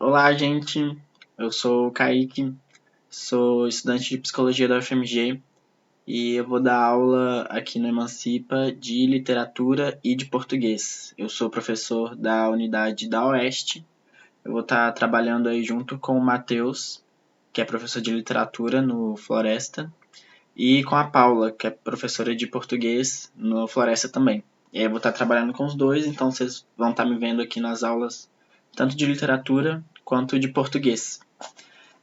Olá, gente. Eu sou o Kaique, sou estudante de psicologia da UFMG e eu vou dar aula aqui no Emancipa de literatura e de português. Eu sou professor da unidade da Oeste. Eu vou estar trabalhando aí junto com o Matheus, que é professor de literatura no Floresta, e com a Paula, que é professora de português no Floresta também. E aí eu vou estar trabalhando com os dois, então vocês vão estar me vendo aqui nas aulas tanto de literatura quanto de português.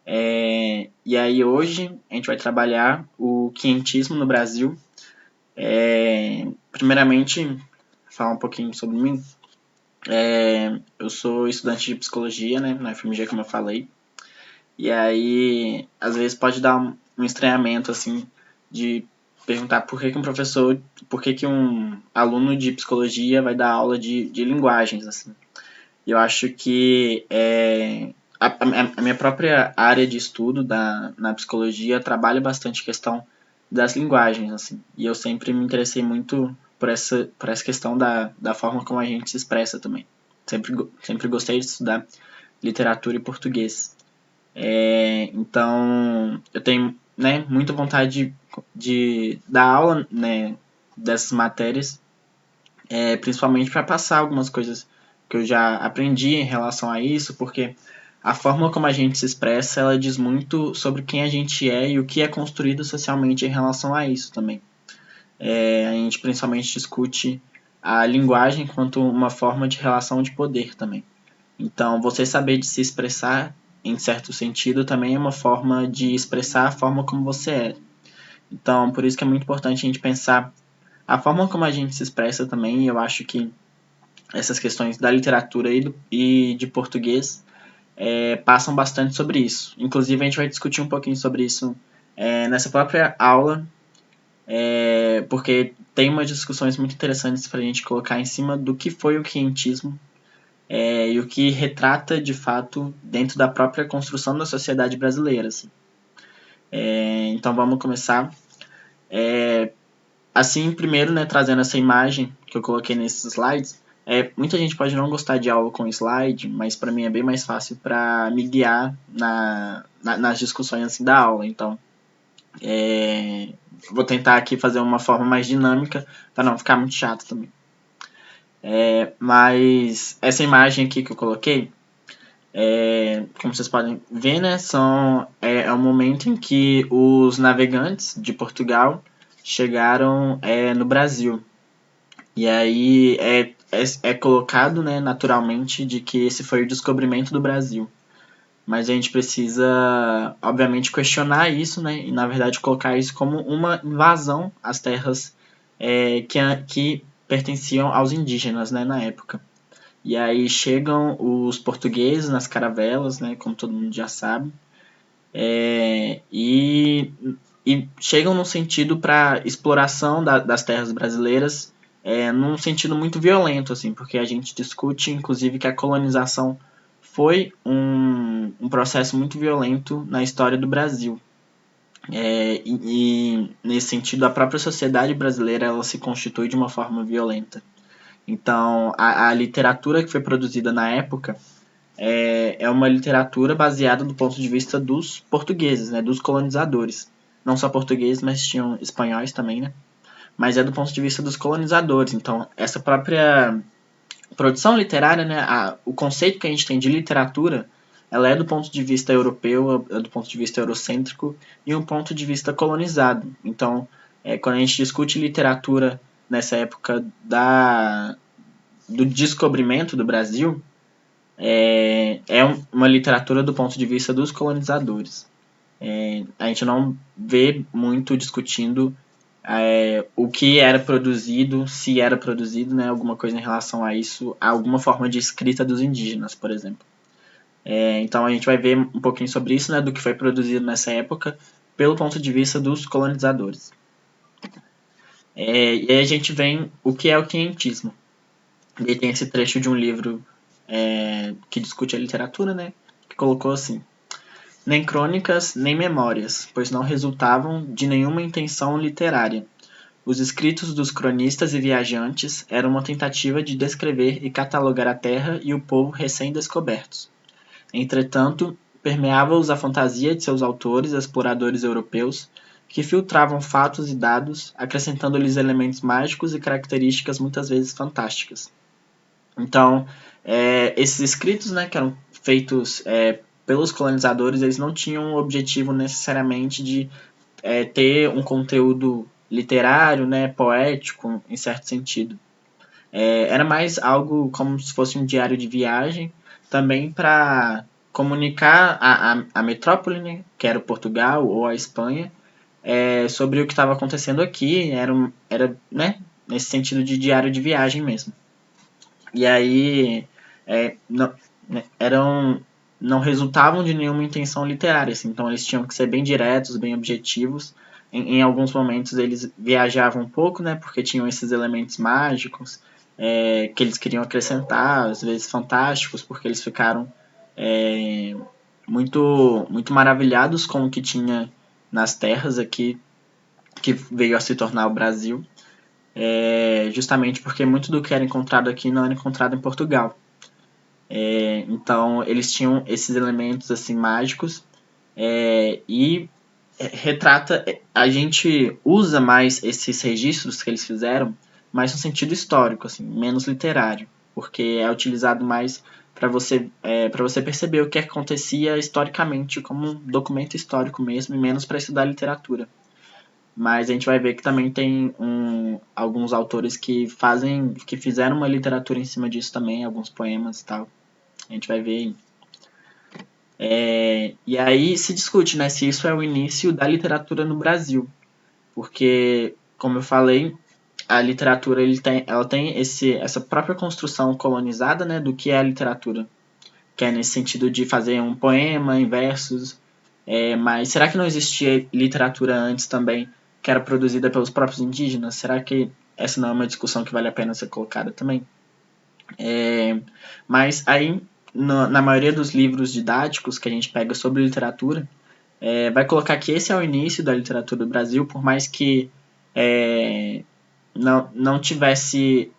E aí hoje a gente vai trabalhar o quinhentismo no Brasil. Primeiramente, falar um pouquinho sobre mim. Eu sou estudante de psicologia, né, na FMG, como eu falei. E aí, às vezes pode dar um estranhamento, assim, de perguntar por que um aluno de psicologia vai dar aula de linguagens, assim. E eu acho que a minha própria área de estudo na psicologia trabalha bastante a questão das linguagens, assim. E eu sempre me interessei muito por essa questão da forma como a gente se expressa também. Sempre gostei de estudar literatura e português. Então, eu tenho, né, muita vontade de dar aula, né, dessas matérias, principalmente para passar algumas coisas que eu já aprendi em relação a isso, porque a forma como a gente se expressa, ela diz muito sobre quem a gente é e o que é construído socialmente em relação a isso também. A gente principalmente discute a linguagem quanto uma forma de relação de poder também. Então, você saber de se expressar, em certo sentido, também é uma forma de expressar a forma como você é. Então, por isso que é muito importante a gente pensar a forma como a gente se expressa também. Eu acho que essas questões da literatura e de português passam bastante sobre isso. Inclusive, a gente vai discutir um pouquinho sobre isso nessa própria aula, porque tem umas discussões muito interessantes para a gente colocar em cima do que foi o quinhentismo e o que retrata de fato dentro da própria construção da sociedade brasileira. Assim. Então vamos começar. Assim, primeiro, né, trazendo essa imagem que eu coloquei nesses slides, muita gente pode não gostar de aula com slide, mas para mim é bem mais fácil para me guiar nas discussões assim, da aula. Então, vou tentar aqui fazer uma forma mais dinâmica para não ficar muito chato também. Mas essa imagem aqui que eu coloquei, como vocês podem ver, né, é um momento em que os navegantes de Portugal chegaram no Brasil. E aí é colocado, né, naturalmente, de que esse foi o descobrimento do Brasil. Mas a gente precisa, obviamente, questionar isso, né, e na verdade colocar isso como uma invasão às terras que pertenciam aos indígenas, né, na época. E aí chegam os portugueses nas caravelas, né, como todo mundo já sabe, e chegam no sentido para exploração das terras brasileiras, num sentido muito violento, assim, porque a gente discute, inclusive, que a colonização foi um processo muito violento na história do Brasil. Nesse sentido, a própria sociedade brasileira ela se constitui de uma forma violenta. Então, a literatura que foi produzida na época é uma literatura baseada do ponto de vista dos portugueses, né, dos colonizadores. Não só portugueses, mas tinham espanhóis também, né? Mas é do ponto de vista dos colonizadores. Então, essa própria produção literária, né, o conceito que a gente tem de literatura, ela é do ponto de vista europeu, é do ponto de vista eurocêntrico e um ponto de vista colonizado. Então, quando a gente discute literatura nessa época do descobrimento do Brasil, uma literatura do ponto de vista dos colonizadores. A gente não vê muito discutindo o que era produzido, se era produzido, né, alguma coisa em relação a isso, alguma forma de escrita dos indígenas, por exemplo. Então a gente vai ver um pouquinho sobre isso, né, do que foi produzido nessa época, pelo ponto de vista dos colonizadores. E aí a gente vem o que é o quinhentismo. E tem esse trecho de um livro que discute a literatura, né, que colocou assim: nem crônicas, nem memórias, pois não resultavam de nenhuma intenção literária. Os escritos dos cronistas e viajantes eram uma tentativa de descrever e catalogar a terra e o povo recém-descobertos. Entretanto, permeava-os a fantasia de seus autores exploradores europeus, que filtravam fatos e dados, acrescentando-lhes elementos mágicos e características muitas vezes fantásticas. Então, esses escritos, né, que eram feitos pelos colonizadores, eles não tinham o objetivo necessariamente de ter um conteúdo literário, né, poético, em certo sentido. Era mais algo como se fosse um diário de viagem, também para comunicar a metrópole, né, que era o Portugal ou a Espanha, sobre o que estava acontecendo aqui. Era, né, nesse sentido de diário de viagem mesmo. E aí não, né, não resultavam de nenhuma intenção literária, assim, então eles tinham que ser bem diretos, bem objetivos. Em alguns momentos eles viajavam um pouco, né, porque tinham esses elementos mágicos que eles queriam acrescentar, às vezes fantásticos, porque eles ficaram muito maravilhados com o que tinha nas terras aqui, que veio a se tornar o Brasil, justamente porque muito do que era encontrado aqui não era encontrado em Portugal. Então eles tinham esses elementos assim mágicos e retrata, a gente usa mais esses registros que eles fizeram mais no sentido histórico, assim, menos literário, porque é utilizado mais para você perceber o que acontecia historicamente como um documento histórico mesmo, e menos para estudar literatura. Mas a gente vai ver que também tem alguns autores que fizeram uma literatura em cima disso também, alguns poemas e tal. A gente vai ver. E aí se discute, né, se isso é o início da literatura no Brasil, porque, como eu falei, a literatura ela tem essa própria construção colonizada, né, do que é a literatura, que é nesse sentido de fazer um poema em versos. Mas será que não existia literatura antes também que era produzida pelos próprios indígenas? Será que essa não é uma discussão que vale a pena ser colocada também? Mas aí, na maioria dos livros didáticos que a gente pega sobre literatura, vai colocar que esse é o início da literatura do Brasil, por mais que não tivesse.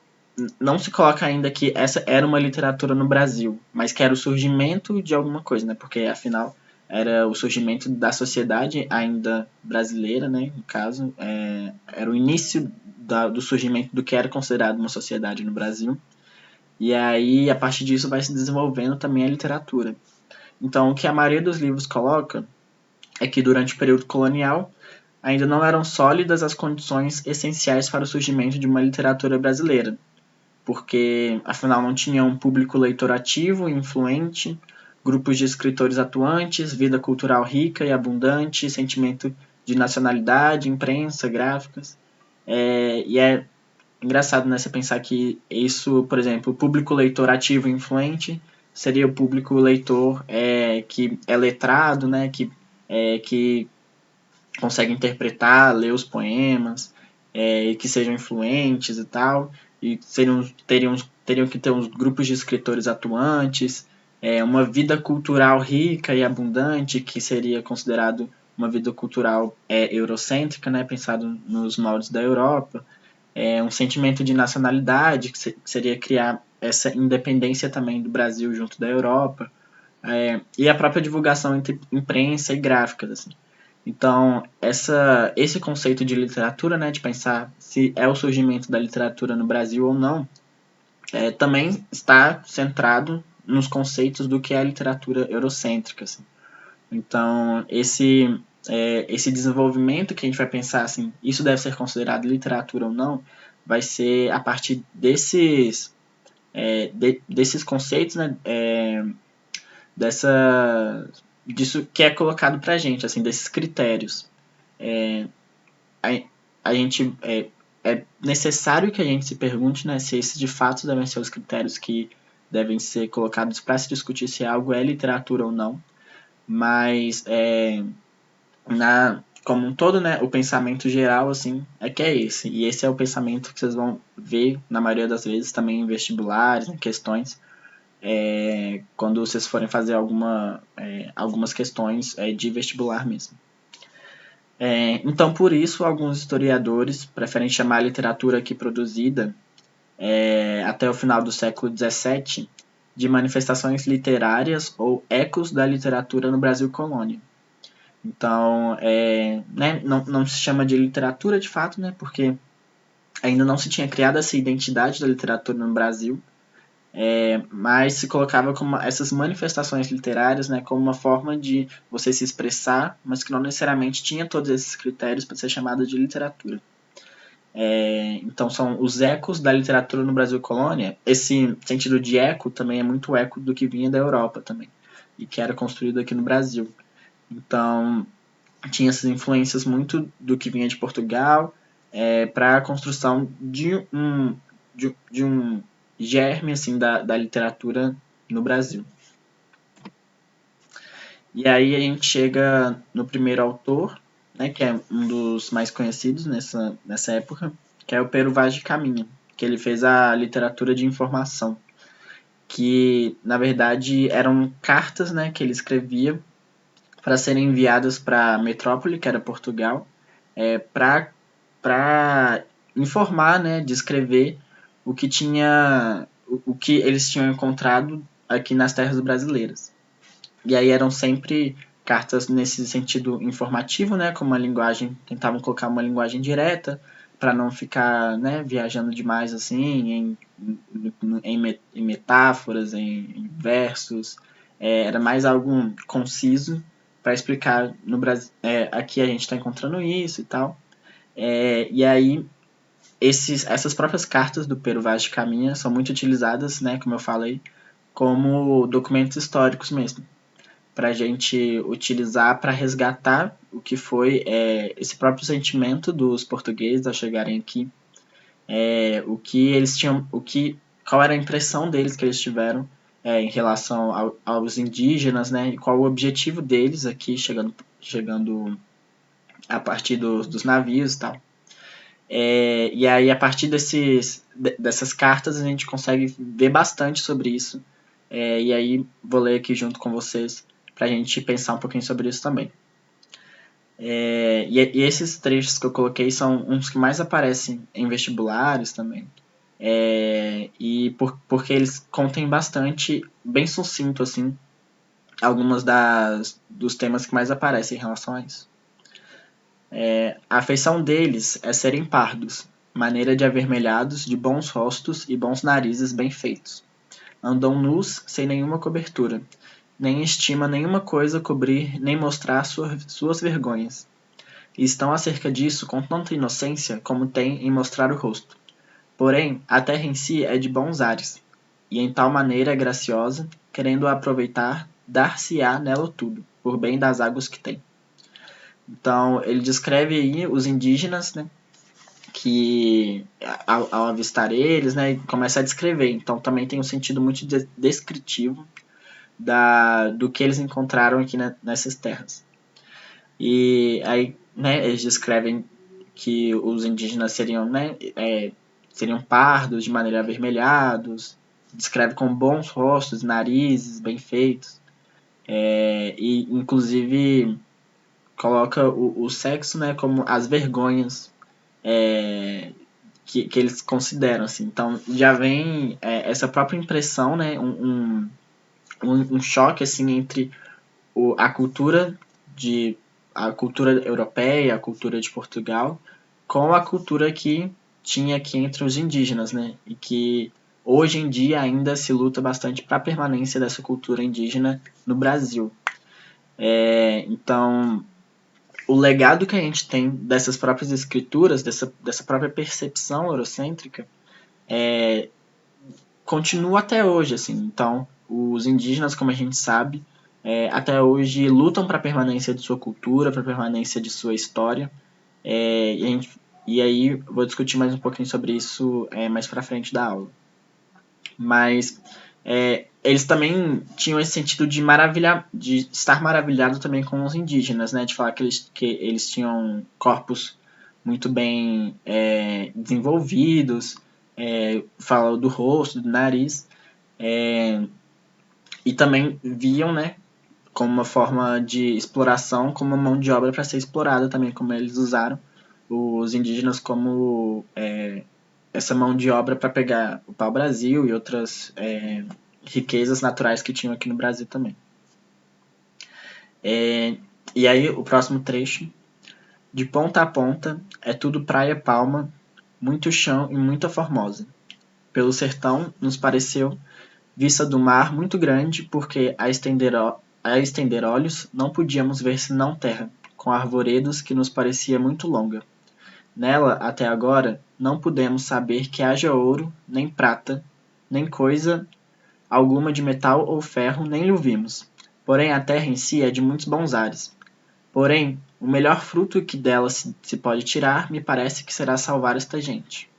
Não se coloca ainda que essa era uma literatura no Brasil, mas que era o surgimento de alguma coisa, né? Porque afinal era o surgimento da sociedade ainda brasileira, né? No caso, era o início do surgimento do que era considerado uma sociedade no Brasil. E aí, a partir disso, vai se desenvolvendo também a literatura. Então, o que a maioria dos livros coloca é que durante o período colonial ainda não eram sólidas as condições essenciais para o surgimento de uma literatura brasileira, porque afinal não tinha um público leitor ativo e influente, grupos de escritores atuantes, vida cultural rica e abundante, sentimento de nacionalidade, imprensa, gráficas. E é engraçado, né, você pensar que isso, por exemplo, o público leitor ativo e influente seria o público leitor que é letrado, né, que consegue interpretar, ler os poemas, que sejam influentes e tal, e teriam que ter uns grupos de escritores atuantes, uma vida cultural rica e abundante, que seria considerado uma vida cultural eurocêntrica, né, pensado nos moldes da Europa, um sentimento de nacionalidade, que seria criar essa independência também do Brasil junto da Europa, e a própria divulgação entre imprensa e gráficas, assim. Então, esse conceito de literatura, né, de pensar se é o surgimento da literatura no Brasil ou não, também está centrado nos conceitos do que é a literatura eurocêntrica. Assim. Então, esse desenvolvimento que a gente vai pensar, assim, isso deve ser considerado literatura ou não, vai ser a partir desses conceitos, né, disso que é colocado pra gente, assim, desses critérios. A, a gente é necessário que a gente se pergunte, né, se esses de fato devem ser os critérios que devem ser colocados para se discutir se algo é literatura ou não, mas como um todo, né, o pensamento geral assim é que é esse, e esse é o pensamento que vocês vão ver na maioria das vezes também em vestibulares, em questões, quando vocês forem fazer algumas questões de vestibular mesmo. Então, por isso, alguns historiadores preferem chamar a literatura aqui produzida até o final do século XVII de manifestações literárias ou ecos da literatura no Brasil colônia. Então, né, não se chama de literatura de fato, né, porque ainda não se tinha criado essa identidade da literatura no Brasil, mas se colocava como essas manifestações literárias, né, como uma forma de você se expressar, mas que não necessariamente tinha todos esses critérios para ser chamada de literatura. Então são os ecos da literatura no Brasil colônia. Esse sentido de eco também é muito eco do que vinha da Europa também, e que era construído aqui no Brasil. Então tinha essas influências muito do que vinha de Portugal para a construção de um germe assim, da literatura no Brasil. E aí a gente chega no primeiro autor, né, que é um dos mais conhecidos nessa época, que é o Pero Vaz de Caminha, que ele fez a literatura de informação, que na verdade eram cartas, né, que ele escrevia para serem enviadas para a metrópole, que era Portugal, para informar, né, descrever o que o que eles tinham encontrado aqui nas terras brasileiras. E aí eram sempre cartas nesse sentido informativo, né, com uma linguagem, tentavam colocar uma linguagem direta para não ficar, né, viajando demais assim em metáforas, em versos. Era mais algo conciso para explicar no Brasil, aqui a gente está encontrando isso e tal. E aí essas próprias cartas do Pero Vaz de Caminha são muito utilizadas, né, como eu falei, como documentos históricos mesmo, para a gente utilizar para resgatar o que foi esse próprio sentimento dos portugueses ao chegarem aqui, o que eles tinham, qual era a impressão deles que eles tiveram em relação aos indígenas, né, e qual o objetivo deles aqui chegando a partir dos navios e tal. E aí, a partir dessas cartas, a gente consegue ver bastante sobre isso. E aí, vou ler aqui junto com vocês para a gente pensar um pouquinho sobre isso também. E esses trechos que eu coloquei são uns que mais aparecem em vestibulares também. Porque eles contêm bastante, bem sucinto, assim, algumas dos temas que mais aparecem em relação a isso. A afeição deles é serem pardos, maneira de avermelhados, de bons rostos e bons narizes bem feitos. Andam nus, sem nenhuma cobertura, nem estima nenhuma coisa cobrir, nem mostrar suas vergonhas. E estão acerca disso com tanta inocência como tem em mostrar o rosto. Porém, a terra em si é de bons ares, e em tal maneira é graciosa, querendo aproveitar, dar-se-á nela tudo, por bem das águas que tem. Então, ele descreve aí os indígenas, né, que ao avistar eles, né, começa a descrever. Então, também tem um sentido muito descritivo do que eles encontraram aqui nessas terras. E aí, né, eles descrevem que os indígenas seriam, né, seriam pardos, de maneira avermelhados, descreve com bons rostos, narizes bem feitos, e inclusive coloca o sexo, né, como as vergonhas que eles consideram, assim. Então já vem essa própria impressão, né, um choque assim entre a cultura a cultura europeia, a cultura de Portugal, com a cultura que tinha aqui entre os indígenas, né, e que hoje em dia ainda se luta bastante para a permanência dessa cultura indígena no Brasil. Então o legado que a gente tem dessas próprias escrituras, dessa própria percepção eurocêntrica, continua até hoje, assim. Então, os indígenas, como a gente sabe, até hoje lutam para a permanência de sua cultura, para a permanência de sua história. E aí, vou discutir mais um pouquinho sobre isso mais para frente da aula. Mas eles também tinham esse sentido de estar maravilhado também com os indígenas, né? De falar que eles tinham corpos muito bem desenvolvidos, fala do rosto, do nariz, e também viam, né, como uma forma de exploração, como uma mão de obra para ser explorada também, como eles usaram os indígenas como essa mão de obra para pegar o pau-brasil e outras riquezas naturais que tinham aqui no Brasil também. E aí, o próximo trecho. De ponta a ponta, é tudo praia palma, muito chão e muita formosa. Pelo sertão, nos pareceu, vista do mar muito grande, porque a estender olhos não podíamos ver senão terra, com arvoredos que nos parecia muito longa. Nela, até agora, não pudemos saber que haja ouro, nem prata, nem coisa alguma de metal ou ferro, nem lhe vimos. Porém, a terra em si é de muitos bons ares. Porém, o melhor fruto que dela se pode tirar, me parece que será salvar esta gente.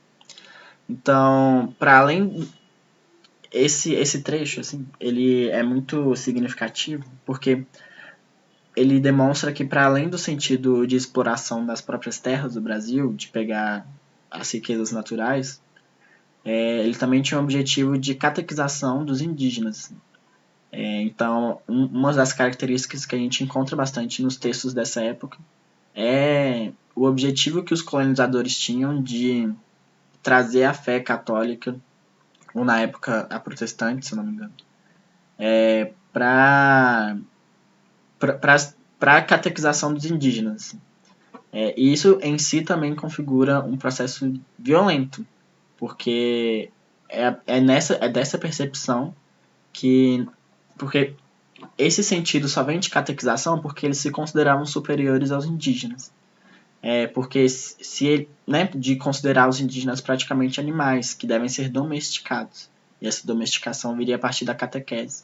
Então, para além esse trecho, assim, ele é muito significativo, porque ele demonstra que para além do sentido de exploração das próprias terras do Brasil, de pegar as riquezas naturais, ele também tinha o objetivo de catequização dos indígenas. Então, uma das características que a gente encontra bastante nos textos dessa época é o objetivo que os colonizadores tinham de trazer a fé católica, ou na época a protestante, se não me engano, para a catequização dos indígenas. E isso em si também configura um processo violento, porque é dessa percepção que... Porque esse sentido só vem de catequização porque eles se consideravam superiores aos indígenas. Porque de considerar os indígenas praticamente animais, que devem ser domesticados. E essa domesticação viria a partir da catequese,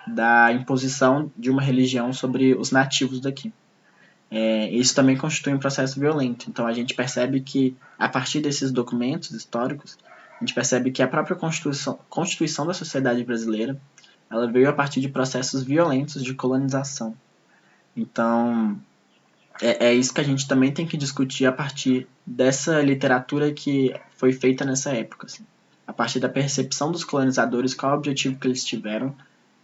da imposição de uma religião sobre os nativos daqui. Isso também constitui um processo violento. Então a gente percebe que, a partir desses documentos históricos, a gente percebe que a própria constituição da sociedade brasileira ela veio a partir de processos violentos de colonização. Então, é isso que a gente também tem que discutir a partir dessa literatura que foi feita nessa época. Assim. A partir da percepção dos colonizadores, qual é o objetivo que eles tiveram,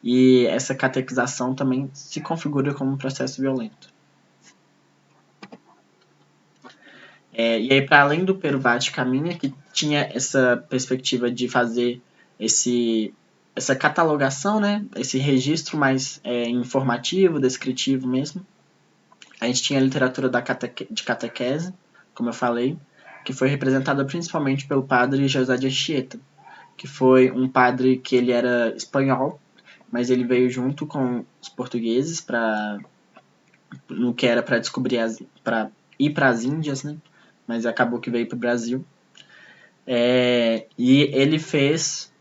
e essa catequização também se configura como um processo violento. E aí, para além do Pero Vaz Caminha, que tinha essa perspectiva de fazer essa catalogação, né, esse registro mais informativo, descritivo mesmo, a gente tinha a literatura de catequese, como eu falei, que foi representada principalmente pelo padre José de Anchieta, que foi um padre que ele era espanhol, mas ele veio junto com os portugueses no que era para descobrir para ir para as Índias, né? Mas acabou que veio para o Brasil. E ele fez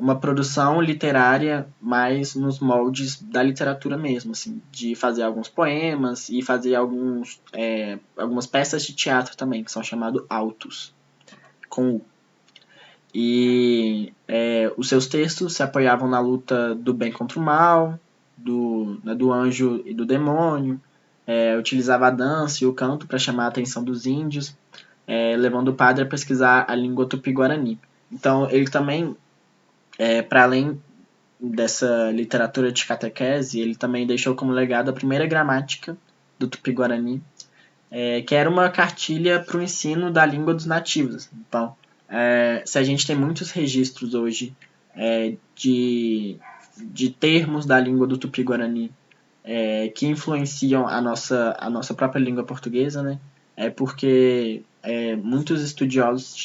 uma produção literária mais nos moldes da literatura mesmo, assim, de fazer alguns poemas e fazer algumas peças de teatro também, que são chamados autos, com U. E os seus textos se apoiavam na luta do bem contra o mal, do anjo e do demônio, utilizava a dança e o canto para chamar a atenção dos índios, levando o padre a pesquisar a língua tupi-guarani. Então, ele também, para além dessa literatura de catequese, ele também deixou como legado a primeira gramática do tupi-guarani, que era uma cartilha para o ensino da língua dos nativos. Então, se a gente tem muitos registros hoje de termos da língua do tupi-guarani que influenciam a nossa própria língua portuguesa, né? Porque muitos estudiosos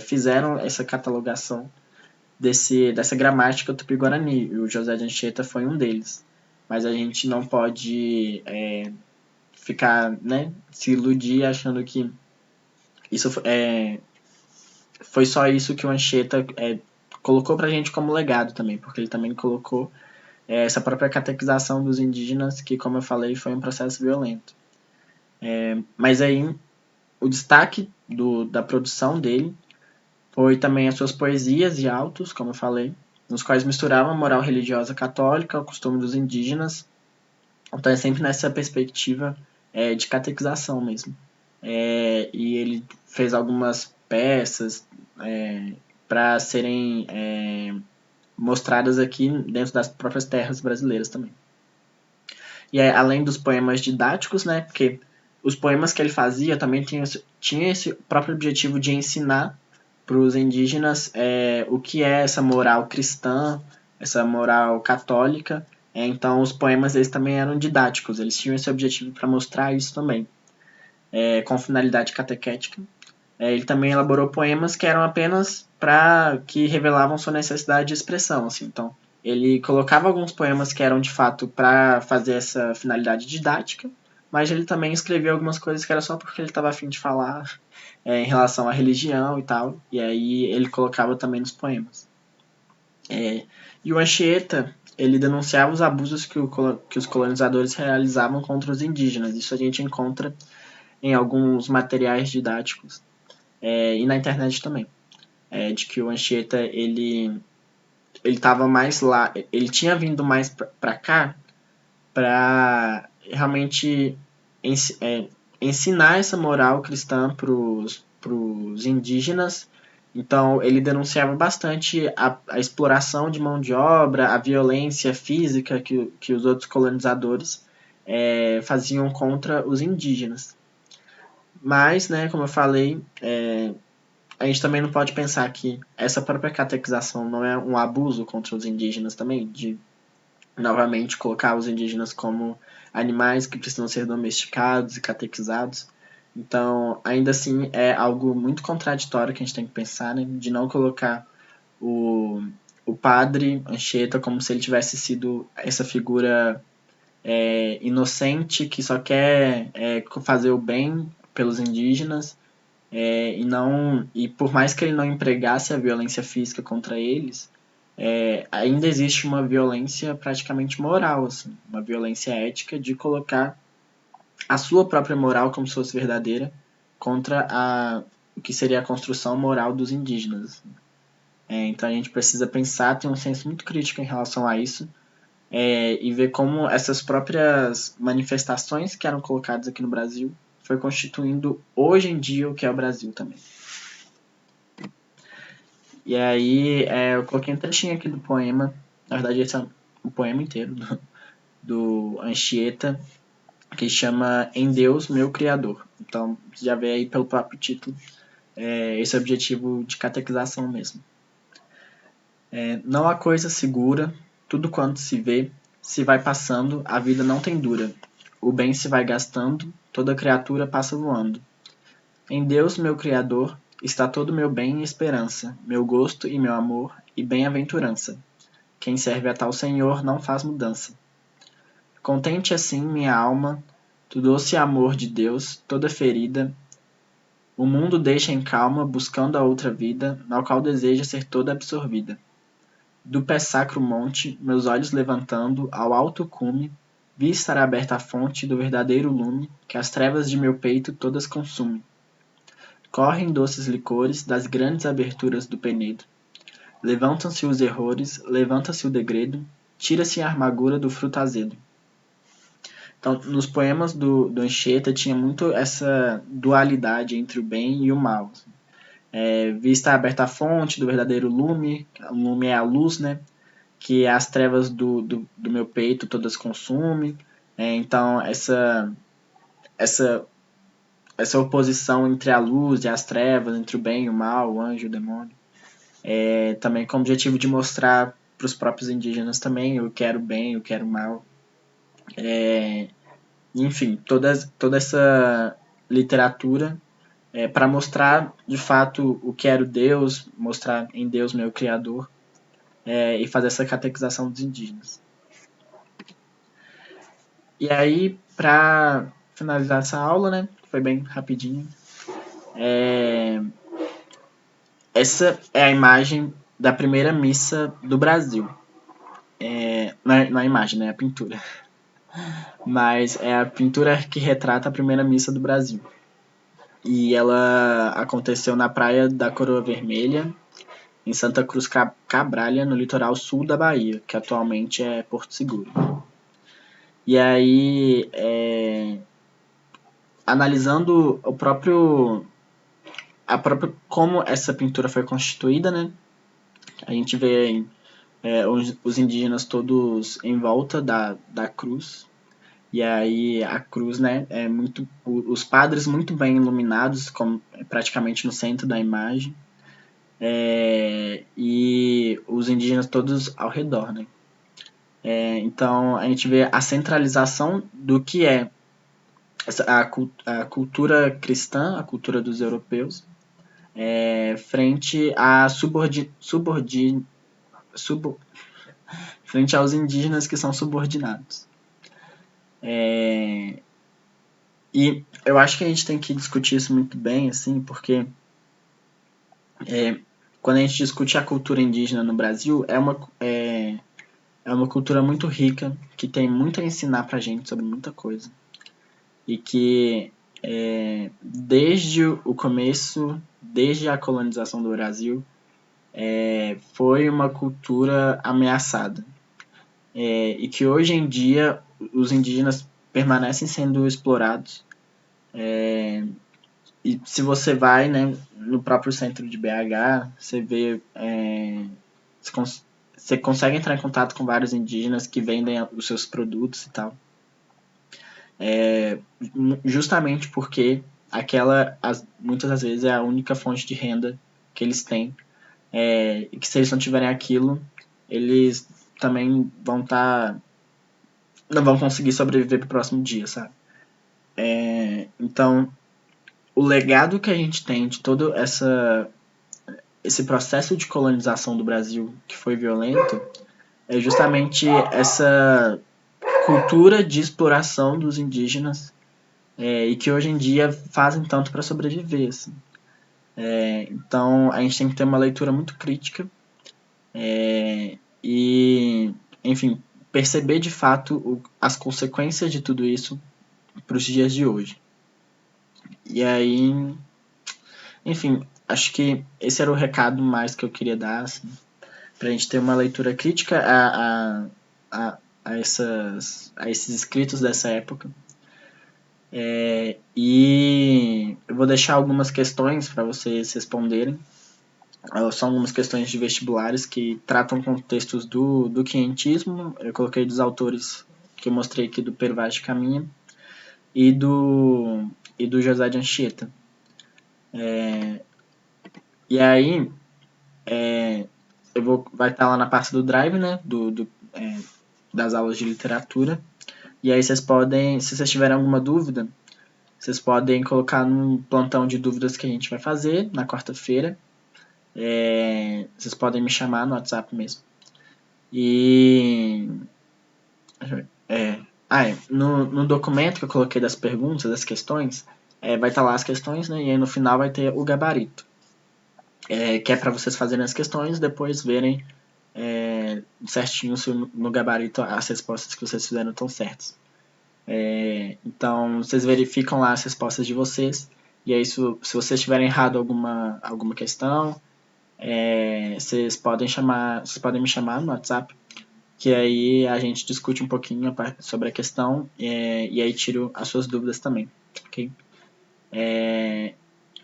fizeram essa catalogação dessa gramática tupi-guarani, e o José de Anchieta foi um deles. Mas a gente não pode ficar, né, se iludir achando que isso foi só isso que o Anchieta colocou pra gente como legado também, porque ele também colocou essa própria catequização dos indígenas, que, como eu falei, foi um processo violento. Mas aí, o destaque da produção dele foi também as suas poesias e autos, como eu falei, nos quais misturavam a moral religiosa católica, o costume dos indígenas. Então é sempre nessa perspectiva de catequização mesmo. E ele fez algumas peças para serem mostradas aqui dentro das próprias terras brasileiras também. E além dos poemas didáticos, né, porque os poemas que ele fazia também tinha esse próprio objetivo de ensinar para os indígenas o que é essa moral cristã, essa moral católica. Então, os poemas eles também eram didáticos, eles tinham esse objetivo para mostrar isso também, com finalidade catequética. Ele também elaborou poemas que eram apenas para que revelavam sua necessidade de expressão, assim. Então, ele colocava alguns poemas que eram de fato para fazer essa finalidade didática, mas ele também escrevia algumas coisas que era só porque ele estava a fim de falar em relação à religião e tal, e aí ele colocava também nos poemas. E o Anchieta, ele denunciava os abusos que os colonizadores realizavam contra os indígenas. Isso a gente encontra em alguns materiais didáticos e na internet também. De que o Anchieta, ele estava mais lá, ele tinha vindo mais para cá para realmente ensinar essa moral cristã para os indígenas. Então, ele denunciava bastante a exploração de mão de obra, a violência física que os outros colonizadores faziam contra os indígenas. Mas, né, como eu falei, a gente também não pode pensar que essa própria catequização não é um abuso contra os indígenas também, de novamente colocar os indígenas como animais que precisam ser domesticados e catequizados. Então, ainda assim, é algo muito contraditório que a gente tem que pensar, né? De não colocar o padre Anchieta como se ele tivesse sido essa figura inocente que só quer fazer o bem pelos indígenas e por mais que ele não empregasse a violência física contra eles, ainda existe uma violência praticamente moral, assim, uma violência ética de colocar a sua própria moral como se fosse verdadeira contra o que seria a construção moral dos indígenas. Assim. Então a gente precisa pensar, ter um senso muito crítico em relação a isso e ver como essas próprias manifestações que eram colocadas aqui no Brasil foi constituindo hoje em dia o que é o Brasil também. E aí eu coloquei um trechinho aqui do poema, na verdade esse é o poema inteiro do Anchieta, que chama Em Deus, Meu Criador. Então, você já vê aí pelo próprio título esse objetivo de catequização mesmo. Não há coisa segura, tudo quanto se vê, se vai passando, a vida não tem dura. O bem se vai gastando, toda criatura passa voando. Em Deus, meu Criador, está todo meu bem e esperança, meu gosto e meu amor e bem-aventurança. Quem serve a tal Senhor não faz mudança. Contente assim minha alma, do doce amor de Deus, toda ferida, o mundo deixa em calma, buscando a outra vida, na qual deseja ser toda absorvida. Do pé sacro monte, meus olhos levantando, ao alto cume, vi estar aberta a fonte do verdadeiro lume, que as trevas de meu peito todas consume. Correm doces licores das grandes aberturas do penedo. Levantam-se os errores, levanta-se o degredo, tira-se a amargura do fruto azedo. Então, nos poemas do Anchieta tinha muito essa dualidade entre o bem e o mal. Vista aberta a fonte do verdadeiro lume, o lume é a luz, né? Que as trevas do meu peito todas consumem. Então, essa oposição entre a luz e as trevas, entre o bem e o mal, o anjo e o demônio. Também com o objetivo de mostrar para os próprios indígenas também o que era o bem, o que era o mal. Enfim, toda essa literatura para mostrar de fato o que era o Deus, mostrar em Deus meu Criador e fazer essa catequização dos indígenas. E aí, para finalizar essa aula, né, foi bem rapidinho, essa é a imagem da primeira missa do Brasil. Não é a imagem, né, é a pintura. Mas é a pintura que retrata a primeira missa do Brasil. E ela aconteceu na praia da Coroa Vermelha, em Santa Cruz Cabralha, no litoral sul da Bahia, que atualmente é Porto Seguro. E aí, analisando como essa pintura foi constituída, né? A gente vê os indígenas todos em volta da cruz, E aí a cruz, né, os padres muito bem iluminados, como praticamente no centro da imagem, e os indígenas todos ao redor, né? Então a gente vê a centralização do que é a cultura cristã, a cultura dos europeus, frente a frente aos indígenas que são subordinados. E eu acho que a gente tem que discutir isso muito bem, assim, porque quando a gente discute a cultura indígena no Brasil, é uma cultura muito rica, que tem muito a ensinar pra gente sobre muita coisa. E que desde o começo, desde a colonização do Brasil, foi uma cultura ameaçada. E que hoje em dia os indígenas permanecem sendo explorados. E se você vai, né, no próprio centro de BH, você vê, você consegue entrar em contato com vários indígenas que vendem os seus produtos e tal. Justamente porque muitas das vezes é a única fonte de renda que eles têm. E que se eles não tiverem aquilo, eles também não vão conseguir sobreviver pro próximo dia, sabe? Então, o legado que a gente tem de todo esse processo de colonização do Brasil que foi violento é justamente essa cultura de exploração dos indígenas e que hoje em dia fazem tanto para sobreviver. Assim. Então a gente tem que ter uma leitura muito crítica e, enfim, perceber de fato as consequências de tudo isso para os dias de hoje. E aí, enfim, acho que esse era o recado mais que eu queria dar, assim, para a gente ter uma leitura crítica a esses escritos dessa época. E eu vou deixar algumas questões para vocês responderem. São algumas questões de vestibulares que tratam contextos do quinhentismo. Eu coloquei dos autores que eu mostrei aqui do Pervaz de Caminha e do José de Anchieta. E aí, vai estar lá na parte do Drive, né, das aulas de literatura. E aí vocês podem, se vocês tiverem alguma dúvida, vocês podem colocar no plantão de dúvidas que a gente vai fazer na quarta-feira. Vocês podem me chamar no WhatsApp mesmo. E no documento que eu coloquei das perguntas, das questões, vai estar lá as questões, né? E aí no final vai ter o gabarito, que é para vocês fazerem as questões, depois verem certinho se no gabarito as respostas que vocês fizeram estão certas. Então vocês verificam lá as respostas de vocês, e aí se vocês tiverem errado alguma questão, vocês podem me chamar no WhatsApp, que aí a gente discute um pouquinho sobre a questão e aí tiro as suas dúvidas também, ok?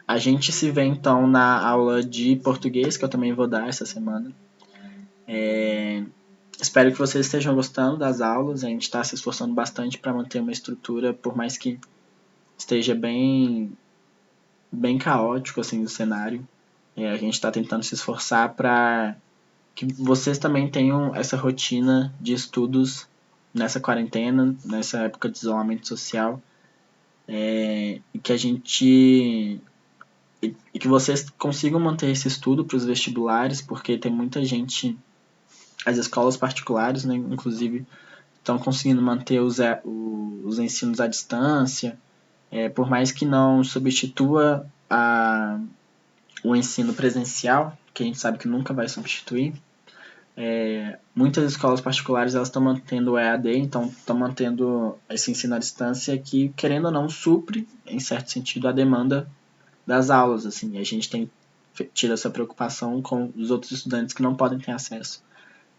A gente se vê então na aula de português, que eu também vou dar essa semana. Espero que vocês estejam gostando das aulas, a gente está se esforçando bastante para manter uma estrutura, por mais que esteja bem caótico assim, o cenário. A gente está tentando se esforçar para que vocês também tenham essa rotina de estudos nessa quarentena, nessa época de isolamento social, e que a gente e que vocês consigam manter esse estudo para os vestibulares, porque tem muita gente, as escolas particulares, né, inclusive, estão conseguindo manter os ensinos à distância, por mais que não substitua o ensino presencial, que a gente sabe que nunca vai substituir. Muitas escolas particulares elas estão mantendo o EAD, então estão mantendo esse ensino à distância que, querendo ou não, supre, em certo sentido, a demanda das aulas. Assim, a gente tem tido essa preocupação com os outros estudantes que não podem ter acesso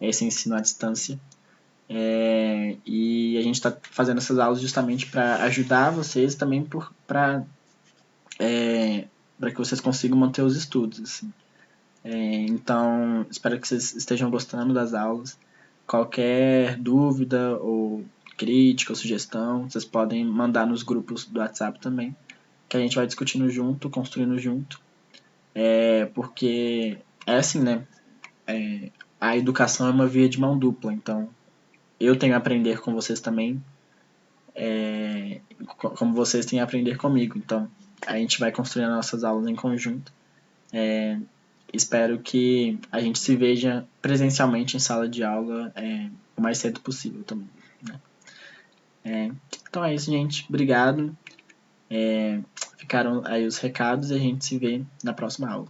a esse ensino à distância. E a gente está fazendo essas aulas justamente para ajudar vocês também para que vocês consigam manter os estudos. Assim. Então, espero que vocês estejam gostando das aulas. Qualquer dúvida ou crítica ou sugestão, vocês podem mandar nos grupos do WhatsApp também, que a gente vai discutindo junto, construindo junto. Porque é assim, né? A educação é uma via de mão dupla, então eu tenho a aprender com vocês também, como vocês têm a aprender comigo. Então a gente vai construindo nossas aulas em conjunto. Espero que a gente se veja presencialmente em sala de aula o mais cedo possível também. Né? Então é isso, gente. Obrigado. Ficaram aí os recados e a gente se vê na próxima aula.